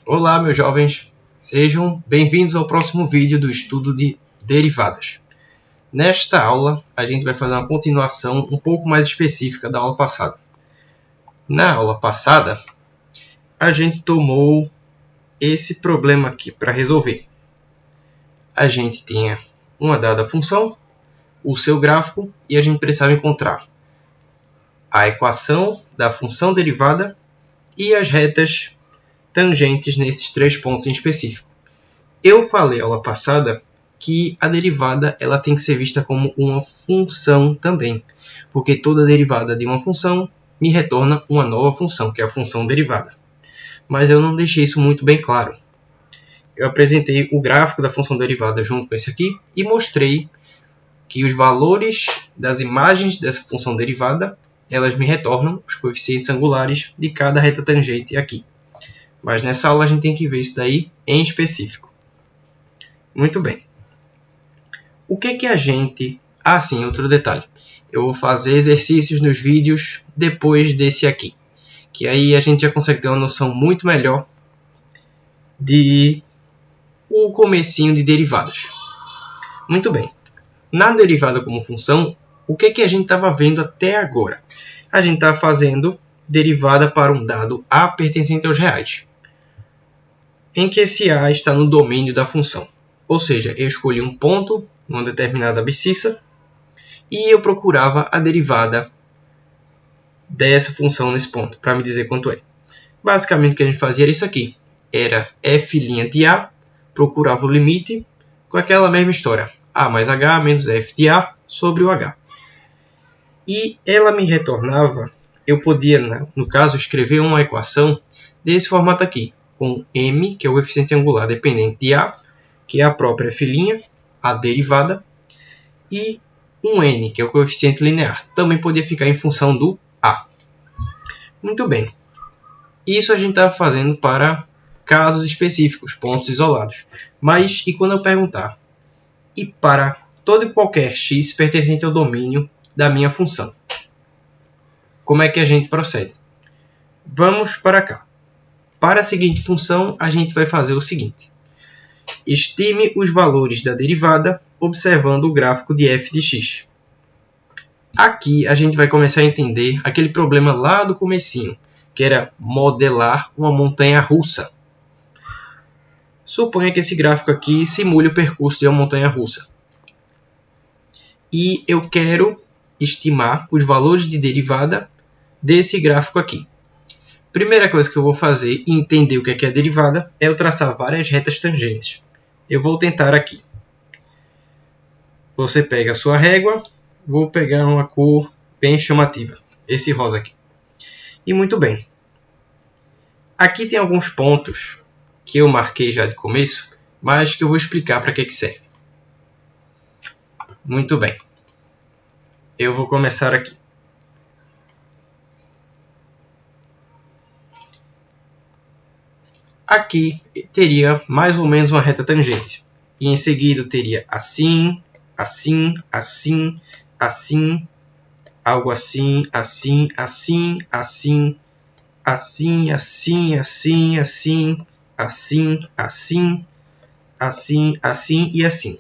Olá, meus jovens, sejam bem-vindos ao próximo vídeo do estudo de derivadas. Nesta aula, a gente vai fazer uma continuação um pouco mais específica da aula passada. Na aula passada, a gente tomou esse problema aqui para resolver. A gente tinha uma dada função, o seu gráfico, e a gente precisava encontrar a equação da função derivada e as retas tangentes nesses três pontos em específico. Eu falei aula passada que a derivada ela tem que ser vista como uma função também, porque toda derivada de uma função me retorna uma nova função, que é a função derivada. Mas eu não deixei isso muito bem claro. Eu apresentei o gráfico da função derivada junto com esse aqui e mostrei que os valores das imagens dessa função derivada elas me retornam os coeficientes angulares de cada reta tangente aqui. Mas nessa aula a gente tem que ver isso daí em específico. Muito bem. O que a gente... Ah, sim, outro detalhe. Eu vou fazer exercícios nos vídeos depois desse aqui. Que aí a gente já consegue ter uma noção muito melhor de o comecinho de derivadas. Muito bem. Na derivada como função, o que a gente estava vendo até agora? A gente está fazendo derivada para um dado A pertencente aos reais, em que esse A está no domínio da função. Ou seja, eu escolhi um ponto, uma determinada abscissa, e eu procurava a derivada dessa função nesse ponto, para me dizer quanto é. Basicamente o que a gente fazia era isso aqui. Era f' de A, procurava o limite, com aquela mesma história. A mais H menos f de A sobre o H. E ela me retornava, eu podia, no caso, escrever uma equação desse formato aqui, com m, que é o coeficiente angular dependente de A, que é a própria f', a derivada, e um n, que é o coeficiente linear. Também podia ficar em função do A. Muito bem. Isso a gente estava fazendo para casos específicos, pontos isolados. Mas, e quando eu perguntar? E para todo e qualquer x pertencente ao domínio da minha função? Como é que a gente procede? Vamos para cá. Para a seguinte função, a gente vai fazer o seguinte. Estime os valores da derivada observando o gráfico de f de x. Aqui a gente vai começar a entender aquele problema lá do comecinho, que era modelar uma montanha-russa. Suponha que esse gráfico aqui simule o percurso de uma montanha-russa. E eu quero estimar os valores de derivada desse gráfico aqui. Primeira coisa que eu vou fazer e entender o que é a derivada é eu traçar várias retas tangentes. Eu vou tentar aqui. Você pega a sua régua, vou pegar uma cor bem chamativa, esse rosa aqui. E muito bem. Aqui tem alguns pontos que eu marquei já de começo, mas que eu vou explicar para que serve. Muito bem. Eu vou começar aqui. Aqui teria mais ou menos uma reta tangente. E em seguida teria assim, assim, assim, assim, algo assim, assim, assim, assim, assim, assim, assim, assim, assim, assim, assim, assim e assim.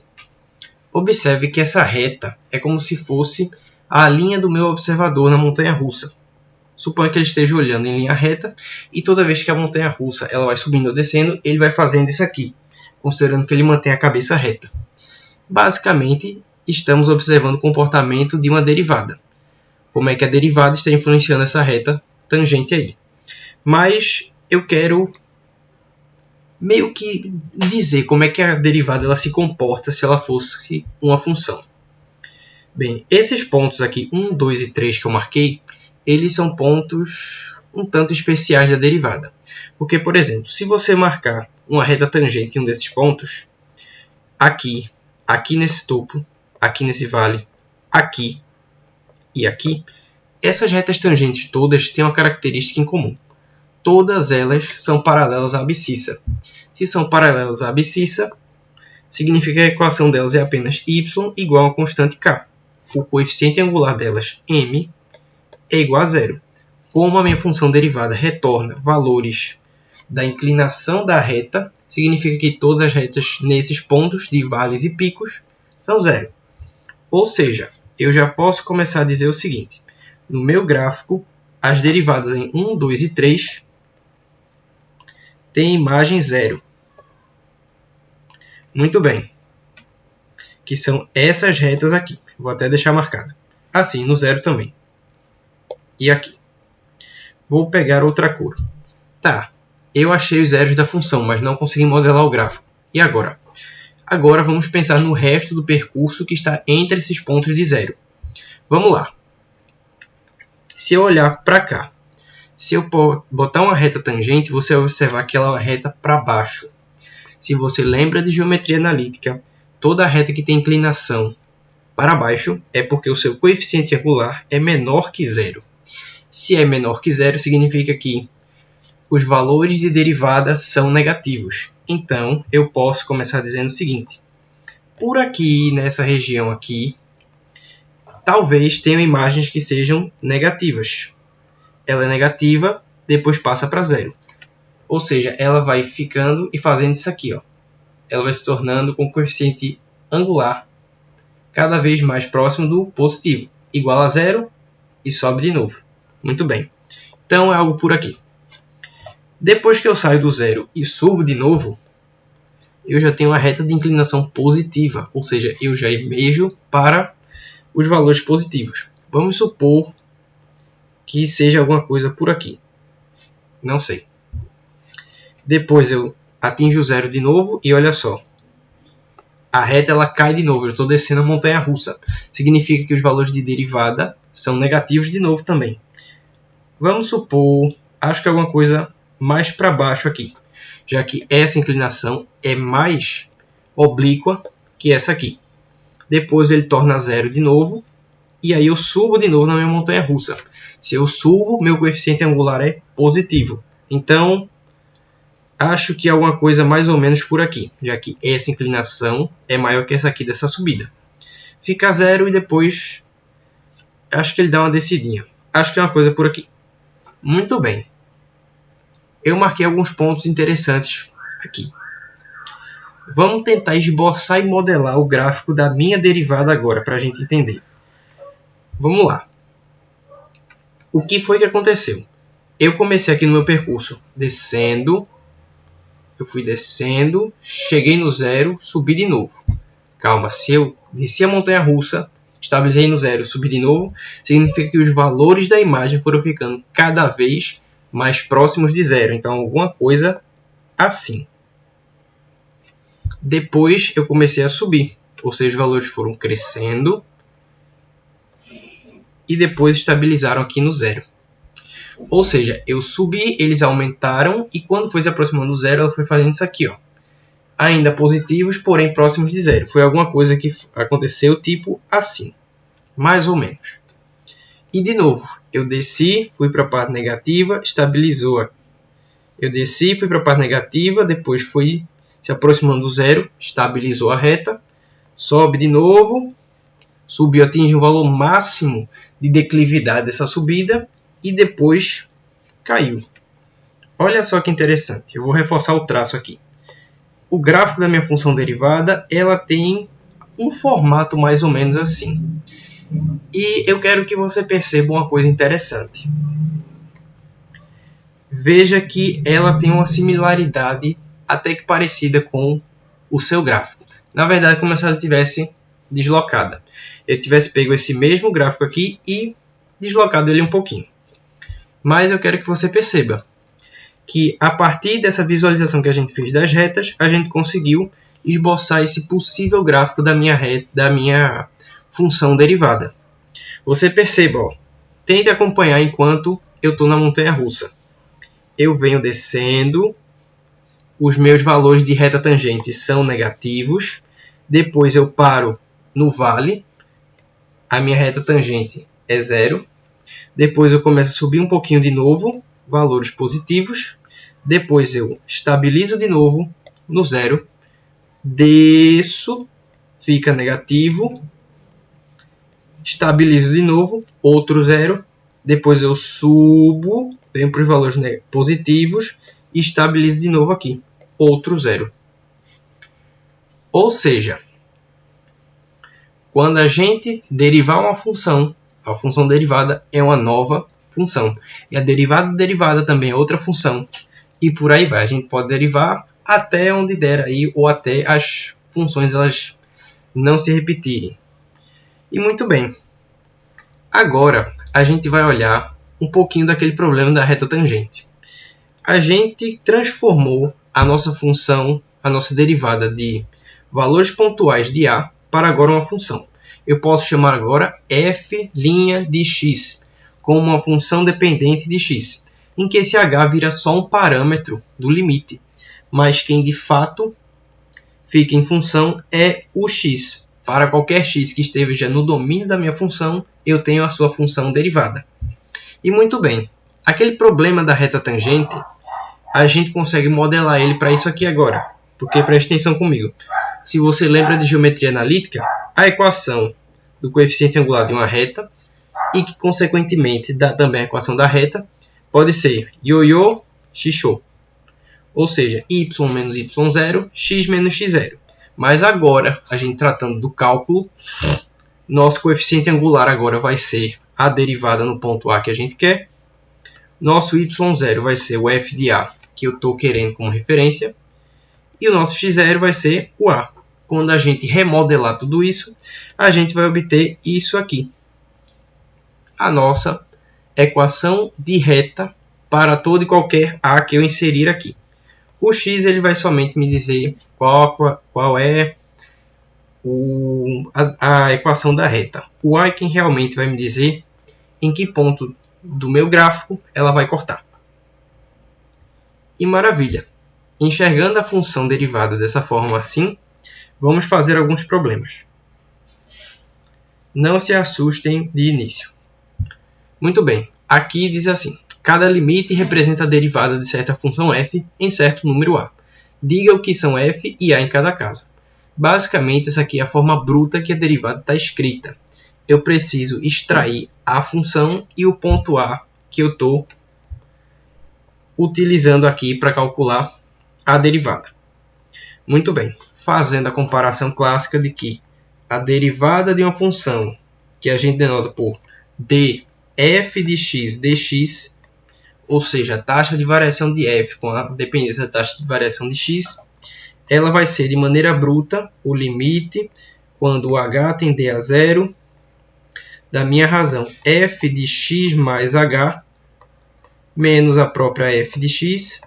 Observe que essa reta é como se fosse a linha do meu observador na montanha-russa. Suponha que ele esteja olhando em linha reta e toda vez que a montanha-russa ela vai subindo ou descendo, ele vai fazendo isso aqui, considerando que ele mantém a cabeça reta. Basicamente, estamos observando o comportamento de uma derivada. Como é que a derivada está influenciando essa reta tangente aí. Mas eu quero meio que dizer como é que a derivada ela se comporta se ela fosse uma função. Bem, esses pontos aqui, 1, 2 e 3 que eu marquei, eles são pontos um tanto especiais da derivada. Porque, por exemplo, se você marcar uma reta tangente em um desses pontos, aqui, aqui nesse topo, aqui nesse vale, aqui e aqui, essas retas tangentes todas têm uma característica em comum. Todas elas são paralelas à abscissa. Se são paralelas à abscissa, significa que a equação delas é apenas y igual a constante k. O coeficiente angular delas, m, é igual a zero. Como a minha função derivada retorna valores da inclinação da reta, significa que todas as retas nesses pontos de vales e picos são zero. Ou seja, eu já posso começar a dizer o seguinte: no meu gráfico, as derivadas em 1, 2 e 3 têm imagem zero. Muito bem. Que são essas retas aqui. Vou até deixar marcado. Assim, no zero também. E aqui. Vou pegar outra cor. Tá, eu achei os zeros da função, mas não consegui modelar o gráfico. E agora? Agora vamos pensar no resto do percurso que está entre esses pontos de zero. Vamos lá. Se eu olhar para cá, se eu botar uma reta tangente, você vai observar que ela é uma reta para baixo. Se você lembra de geometria analítica, toda reta que tem inclinação para baixo é porque o seu coeficiente angular é menor que zero. Se é menor que zero, significa que os valores de derivada são negativos. Então, eu posso começar dizendo o seguinte: por aqui, nessa região aqui, talvez tenham imagens que sejam negativas. Ela é negativa, depois passa para zero. Ou seja, ela vai ficando e fazendo isso aqui. Ó. Ela vai se tornando com coeficiente angular cada vez mais próximo do positivo. Igual a zero e sobe de novo. Muito bem. Então, é algo por aqui. Depois que eu saio do zero e subo de novo, eu já tenho uma reta de inclinação positiva, ou seja, eu já emerjo para os valores positivos. Vamos supor que seja alguma coisa por aqui. Não sei. Depois eu atinjo o zero de novo e olha só. A reta ela cai de novo, eu estou descendo a montanha-russa. Significa que os valores de derivada são negativos de novo também. Vamos supor, acho que alguma coisa mais para baixo aqui, já que essa inclinação é mais oblíqua que essa aqui. Depois ele torna zero de novo, e aí eu subo de novo na minha montanha-russa. Se eu subo, meu coeficiente angular é positivo. Então, acho que é alguma coisa mais ou menos por aqui, já que essa inclinação é maior que essa aqui dessa subida. Fica zero e depois, acho que ele dá uma descidinha. Acho que é uma coisa por aqui. Muito bem. Eu marquei alguns pontos interessantes aqui. Vamos tentar esboçar e modelar o gráfico da minha derivada agora, para a gente entender. Vamos lá. O que foi que aconteceu? Eu comecei aqui no meu percurso descendo. Eu fui descendo, cheguei no zero, subi de novo. Calma, se eu desci a montanha-russa, estabilizei no zero, subi de novo, significa que os valores da imagem foram ficando cada vez mais próximos de zero. Então, alguma coisa assim. Depois, eu comecei a subir. Ou seja, os valores foram crescendo. E depois estabilizaram aqui no zero. Ou seja, eu subi, eles aumentaram. E quando foi se aproximando do zero, ela foi fazendo isso aqui. Ó. Ainda positivos, porém próximos de zero. Foi alguma coisa que aconteceu tipo assim. Mais ou menos. E de novo, eu desci, fui para a parte negativa, estabilizou. Eu desci, fui para a parte negativa, depois fui se aproximando do zero, estabilizou a reta, sobe de novo, subiu, atinge o valor máximo de declividade dessa subida e depois caiu. Olha só que interessante, eu vou reforçar o traço aqui. O gráfico da minha função derivada, ela tem um formato mais ou menos assim. E eu quero que você perceba uma coisa interessante. Veja que ela tem uma similaridade até que parecida com o seu gráfico. Na verdade, como se ela estivesse deslocada. Eu tivesse pego esse mesmo gráfico aqui e deslocado ele um pouquinho. Mas eu quero que você perceba que a partir dessa visualização que a gente fez das retas, a gente conseguiu esboçar esse possível gráfico da minha função derivada. Você perceba, ó, tente acompanhar enquanto eu estou na montanha-russa. Eu venho descendo, os meus valores de reta tangente são negativos, depois eu paro no vale, a minha reta tangente é zero, depois eu começo a subir um pouquinho de novo, valores positivos, depois eu estabilizo de novo no zero, desço, fica negativo, estabilizo de novo, outro zero, depois eu subo, venho para os valores positivos e estabilizo de novo aqui, outro zero. Ou seja, quando a gente derivar uma função, a função derivada é uma nova função. E a derivada derivada também é outra função. E por aí vai. A gente pode derivar até onde der aí, ou até as funções elas não se repetirem. E muito bem. Agora a gente vai olhar um pouquinho daquele problema da reta tangente. A gente transformou a nossa função, a nossa derivada de valores pontuais de A para agora uma função. Eu posso chamar agora f' de x como uma função dependente de x, em que esse h vira só um parâmetro do limite, mas quem de fato fica em função é o x. Para qualquer x que esteja no domínio da minha função, eu tenho a sua função derivada. E muito bem, aquele problema da reta tangente, a gente consegue modelar ele para isso aqui agora. Porque preste atenção comigo. Se você lembra de geometria analítica, a equação do coeficiente angular de uma reta e que, consequentemente, dá também a equação da reta, pode ser ioiô, xixô. Ou seja, y menos y0, x menos x0. Mas agora, a gente tratando do cálculo, nosso coeficiente angular agora vai ser a derivada no ponto A que a gente quer. Nosso y0 vai ser o f de A que eu estou querendo como referência. E o nosso x0 vai ser o A. Quando a gente remodelar tudo isso, a gente vai obter isso aqui. A nossa equação de reta para todo e qualquer A que eu inserir aqui. O x ele vai somente me dizer qual é a equação da reta. O A é quem realmente vai me dizer em que ponto do meu gráfico ela vai cortar. E maravilha! Enxergando a função derivada dessa forma assim, vamos fazer alguns problemas. Não se assustem de início. Muito bem, aqui diz assim: cada limite representa a derivada de certa função f em certo número a. Diga o que são f e a em cada caso. Basicamente, essa aqui é a forma bruta que a derivada está escrita. Eu preciso extrair a função e o ponto a que eu estou utilizando aqui para calcular a derivada. Muito bem, fazendo a comparação clássica de que a derivada de uma função que a gente denota por df de x dx, ou seja, a taxa de variação de f com a dependência da taxa de variação de x, ela vai ser de maneira bruta o limite quando o h tender a zero da minha razão f de x mais h menos a própria f de x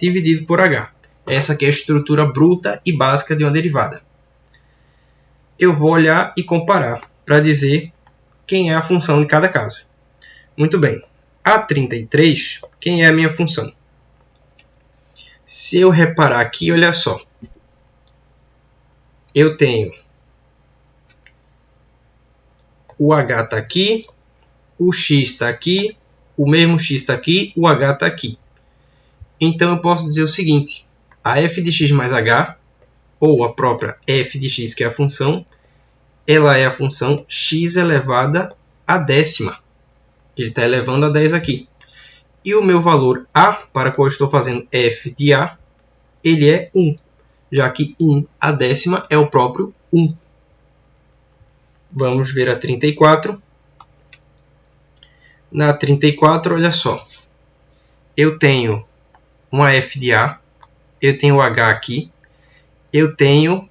dividido por h. Essa aqui é a estrutura bruta e básica de uma derivada. Eu vou olhar e comparar para dizer quem é a função de cada caso. Muito bem. A 33, quem é a minha função? Se eu reparar aqui, olha só. Eu tenho o h está aqui, o x está aqui, o mesmo x está aqui, o h está aqui. Então eu posso dizer o seguinte: a f de x mais h, ou a própria f de x, que é a função, ela é a função x elevada à décima. Ele está elevando a 10 aqui. E o meu valor a, para o qual eu estou fazendo f de a, ele é 1, já que 1 a décima é o próprio 1. Vamos ver a 34. Na 34, olha só. Eu tenho uma f de a, eu tenho o h aqui, eu tenho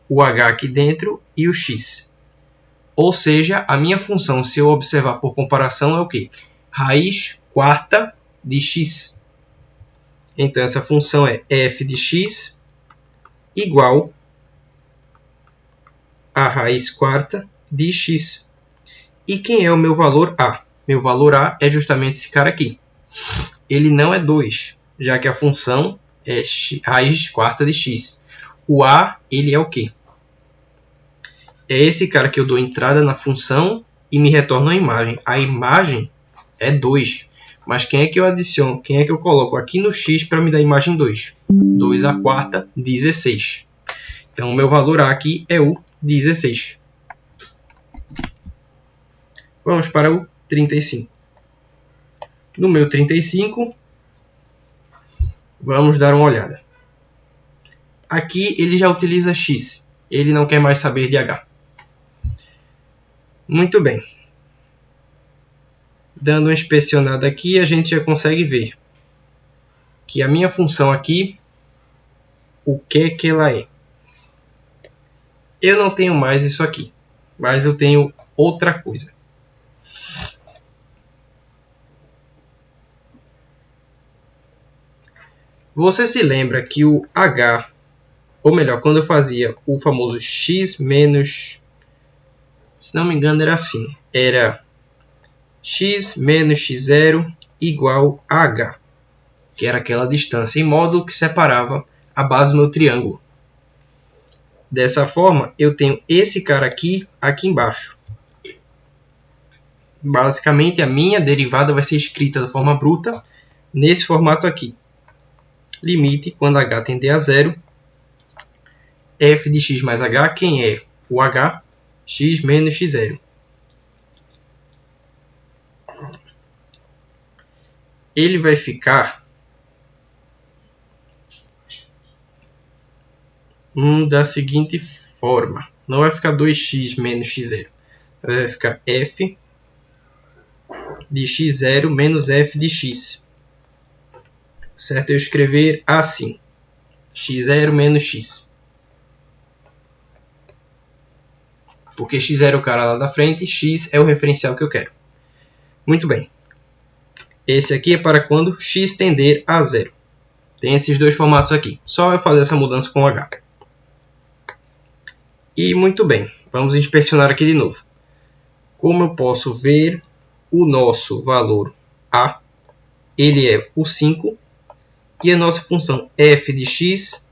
o h aqui dentro e o x. Ou seja, a minha função, se eu observar por comparação, é o quê? Raiz quarta de x. Então, essa função é f de x igual a raiz quarta de x. E quem é o meu valor a? Meu valor a é justamente esse cara aqui. Ele não é 2, já que a função é raiz quarta de x. O a, ele é o quê? É esse cara que eu dou entrada na função e me retorna uma imagem. A imagem é 2. Mas quem é que eu adiciono? Quem é que eu coloco aqui no x para me dar a imagem 2? 2 a quarta, 16. Então, o meu valor A aqui é o 16. Vamos para o 35. No meu 35, Vamos dar uma olhada. Aqui ele já utiliza x. Ele não quer mais saber de h. Muito bem. Dando uma inspecionada aqui, a gente já consegue ver que a minha função aqui, o que ela é. Eu não tenho mais isso aqui, mas eu tenho outra coisa. Você se lembra que o h, ou melhor, quando eu fazia o famoso x menos, se não me engano era assim, era x menos x0 igual a h, que era aquela distância em módulo que separava a base do meu triângulo. Dessa forma, eu tenho esse cara aqui embaixo. Basicamente, a minha derivada vai ser escrita da forma bruta nesse formato aqui. Limite, quando h tender a zero, f de x mais h, quem é o h? X menos x0. Ele vai ficar da seguinte forma. Não vai ficar 2x menos x0. Vai ficar f de x0 menos f de x. Certo? Eu escrever assim. x0 menos x. Porque x0 é o cara lá da frente, x é o referencial que eu quero. Muito bem. Esse aqui é para quando x tender a zero. Tem esses dois formatos aqui. Só eu fazer essa mudança com o h. E muito bem. Vamos inspecionar aqui de novo. Como eu posso ver, o nosso valor a, ele é o 5. E a nossa função f de x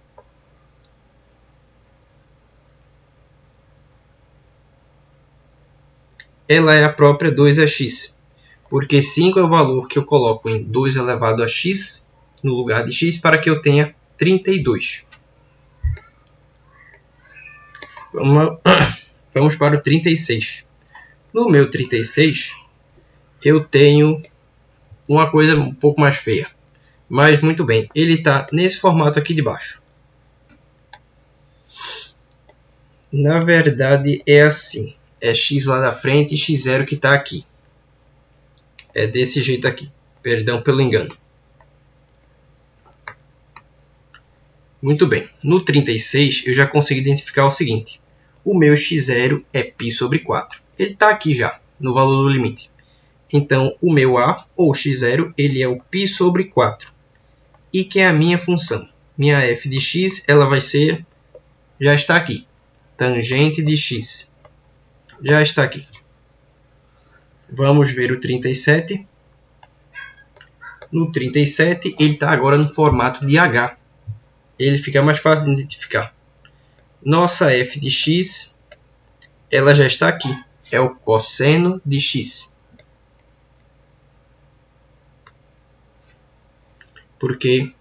ela é a própria 2x. Porque 5 é o valor que eu coloco em 2 elevado a x, no lugar de x, para que eu tenha 32. Vamos para o 36. No meu 36, eu tenho uma coisa um pouco mais feia. Mas, muito bem, ele está nesse formato aqui de baixo. Na verdade, é assim. É x lá da frente e x0 que está aqui. É desse jeito aqui. Perdão pelo engano. Muito bem. No 36, eu já consegui identificar o seguinte. O meu x0 é π sobre 4. Ele está aqui já, no valor do limite. Então, o meu a, ou x0, ele é o π sobre 4. E que é a minha função? Minha f de x, ela vai ser... Já está aqui. Tangente de x. Já está aqui. Vamos ver o 37. No 37, ele está agora no formato de h. Ele fica mais fácil de identificar. Nossa f de x, ela já está aqui. É o cosseno de x. Porque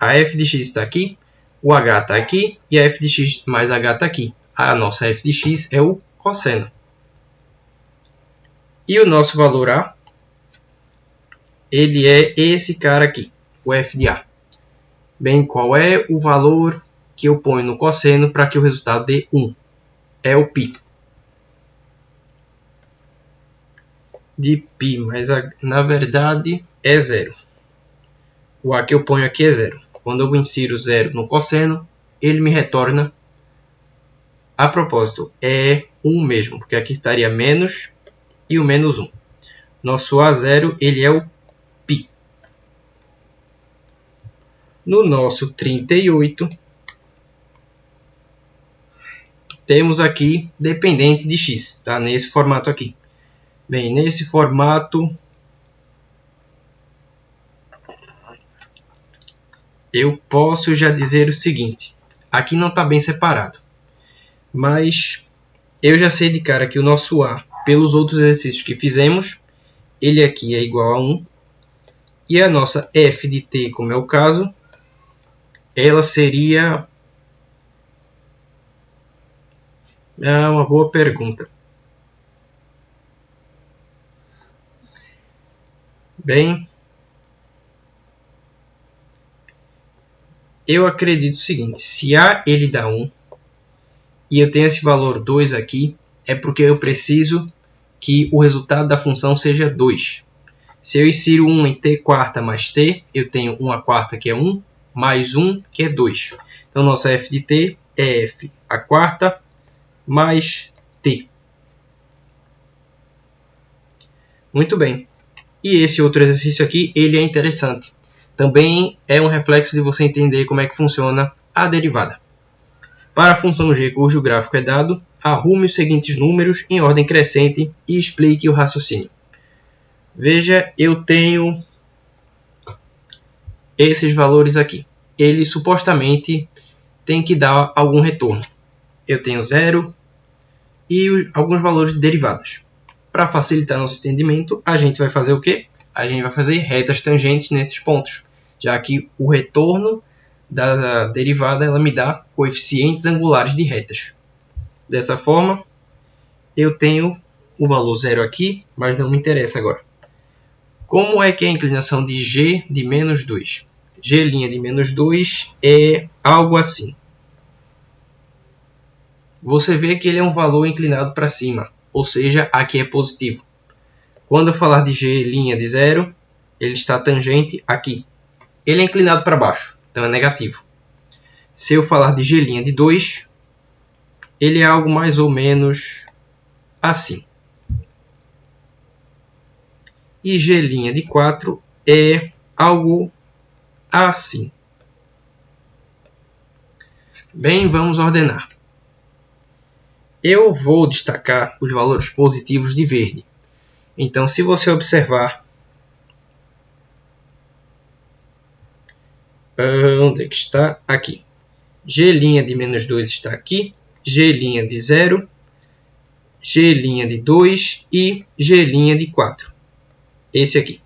a f de x está aqui, o h está aqui e a f de x mais h está aqui. A nossa f de x é o cosseno. E o nosso valor a, ele é esse cara aqui, o f de a. Bem, qual é o valor que eu ponho no cosseno para que o resultado dê 1? É o π. De π, mas na verdade é 0. O a que eu ponho aqui é 0. Quando eu insiro 0 no cosseno, ele me retorna. A propósito, é 1 mesmo, porque aqui estaria menos e o menos 1. Nosso A0, ele é o π. No nosso 38, temos aqui dependente de x, tá? Nesse formato aqui. Bem, nesse formato, eu posso já dizer o seguinte. Aqui não está bem separado, mas eu já sei de cara que o nosso a, pelos outros exercícios que fizemos, ele aqui é igual a 1. E a nossa f de t, como é o caso, ela seria... É uma boa pergunta. Bem, eu acredito o seguinte: se A ele dá 1 e eu tenho esse valor 2 aqui, é porque eu preciso que o resultado da função seja 2. Se eu insiro 1 em t quarta mais t, eu tenho 1 a quarta, que é 1, mais 1, que é 2. Então, nossa f de t é f a quarta mais t. Muito bem. E esse outro exercício aqui, ele é interessante. Também é um reflexo de você entender como é que funciona a derivada. Para a função g cujo gráfico é dado, arrume os seguintes números em ordem crescente e explique o raciocínio. Veja, eu tenho esses valores aqui. Ele supostamente tem que dar algum retorno. Eu tenho 0 e alguns valores de derivadas. Para facilitar nosso entendimento, a gente vai fazer o quê? A gente vai fazer retas tangentes nesses pontos, já que o retorno da derivada ela me dá coeficientes angulares de retas. Dessa forma, eu tenho o valor 0 aqui, mas não me interessa agora. Como é que é a inclinação de g de menos 2? G' de menos 2 é algo assim. Você vê que ele é um valor inclinado para cima, ou seja, aqui é positivo. Quando eu falar de g' de 0, ele está tangente aqui. Ele é inclinado para baixo, então é negativo. Se eu falar de g' de 2, ele é algo mais ou menos assim. E g' de 4 é algo assim. Bem, vamos ordenar. Eu vou destacar os valores positivos de verde. Então, se você observar, onde é que está? Aqui. G' de menos 2 está aqui, G' de 0, G' de 2 e G' de 4. Esse aqui.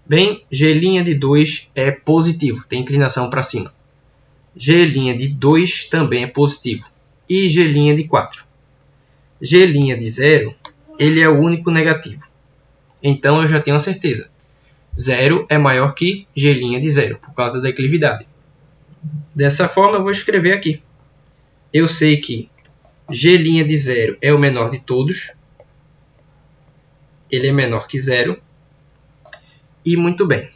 Bem, G' de 2 é positivo, tem inclinação para cima. G' de 2 também é positivo. E G' de 4. G' de 0, ele é o único negativo. Então, eu já tenho a certeza. 0 é maior que G' de 0, por causa da declividade. Dessa forma, eu vou escrever aqui. Eu sei que G' de 0 é o menor de todos. Ele é menor que 0. E muito bem.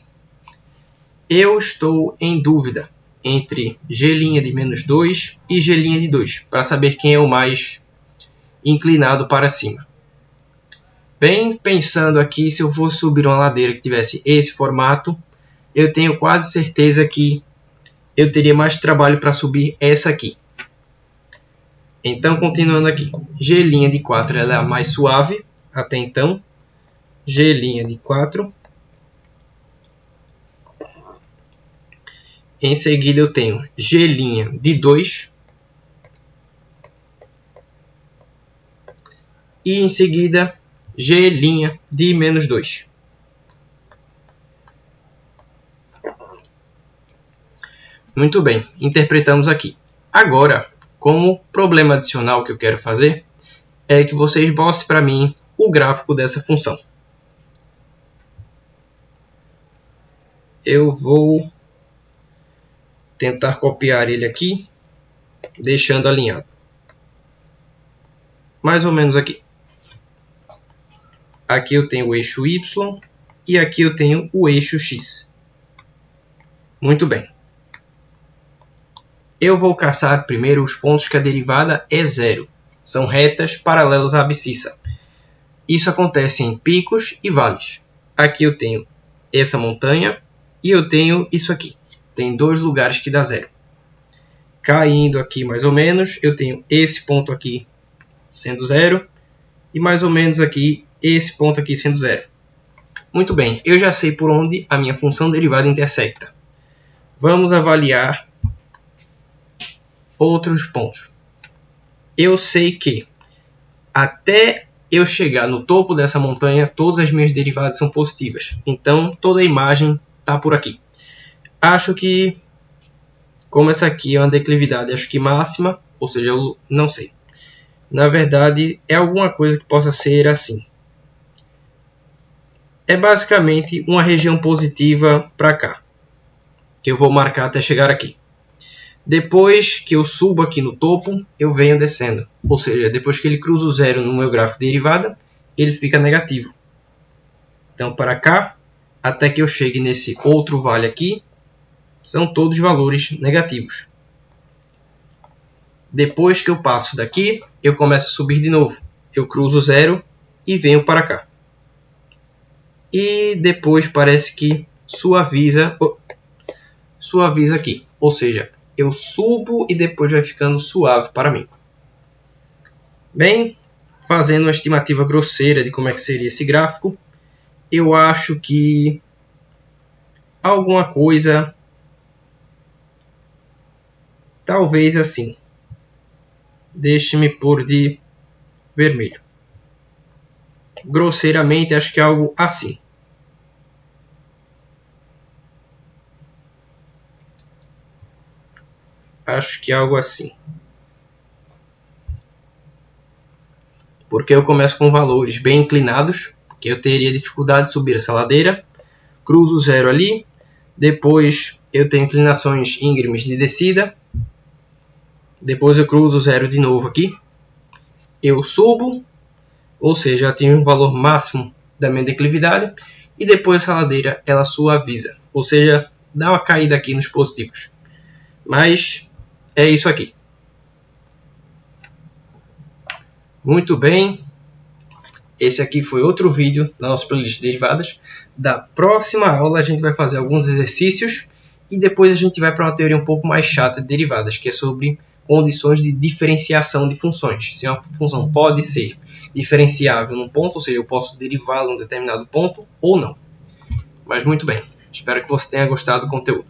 Eu estou em dúvida entre G' de menos 2 e G' de 2, para saber quem é o mais inclinado para cima. Bem, pensando aqui, se eu fosse subir uma ladeira que tivesse esse formato, eu tenho quase certeza que eu teria mais trabalho para subir essa aqui. Então, continuando aqui, G' de 4 ela é a mais suave até então. G' de 4. Em seguida, eu tenho G' de 2. E em seguida, G' de menos 2. Muito bem, interpretamos aqui. Agora, como problema adicional que eu quero fazer, é que você esboce para mim o gráfico dessa função. Eu vou tentar copiar ele aqui, deixando alinhado. Mais ou menos aqui. Aqui eu tenho o eixo Y e aqui eu tenho o eixo X. Muito bem. Eu vou caçar primeiro os pontos que a derivada é zero. São retas paralelas à abscissa. Isso acontece em picos e vales. Aqui eu tenho essa montanha e eu tenho isso aqui. Tem dois lugares que dá zero. Caindo aqui mais ou menos, eu tenho esse ponto aqui sendo zero e mais ou menos aqui esse ponto aqui sendo zero. Muito bem, eu já sei por onde a minha função derivada intersecta. Vamos avaliar outros pontos. Eu sei que até eu chegar no topo dessa montanha, todas as minhas derivadas são positivas. Então, toda a imagem está por aqui. Acho que, como essa aqui é uma declividade, acho que máxima, ou seja, eu não sei. Na verdade, é alguma coisa que possa ser assim. é basicamente uma região positiva para cá, que eu vou marcar até chegar aqui. Depois que eu subo aqui no topo, eu venho descendo. Ou seja, depois que ele cruza o zero no meu gráfico de derivada, ele fica negativo. Então, para cá, até que eu chegue nesse outro vale aqui, são todos valores negativos. Depois que eu passo daqui, eu começo a subir de novo. Eu cruzo o zero e venho para cá. E depois parece que suaviza aqui. Ou seja, eu subo e depois vai ficando suave para mim. Bem, fazendo uma estimativa grosseira de como é que seria esse gráfico, eu acho que alguma coisa, talvez assim. Deixe-me pôr de vermelho. Grosseiramente, acho que é algo assim. Acho que é algo assim. Porque eu começo com valores bem inclinados, que eu teria dificuldade de subir essa ladeira. Cruzo o zero ali. Depois eu tenho inclinações íngremes de descida. Depois eu cruzo o zero de novo aqui. Eu subo, ou seja, atingo um valor máximo da minha declividade. E depois essa ladeira ela suaviza, ou seja, dá uma caída aqui nos positivos. Mas é isso aqui. Muito bem. Esse aqui foi outro vídeo da nossa playlist de derivadas. Da próxima aula a gente vai fazer alguns exercícios e depois a gente vai para uma teoria um pouco mais chata de derivadas, que é sobre condições de diferenciação de funções. Se uma função pode ser diferenciável num ponto, ou seja, eu posso derivá-la em um determinado ponto ou não. Mas muito bem, espero que você tenha gostado do conteúdo.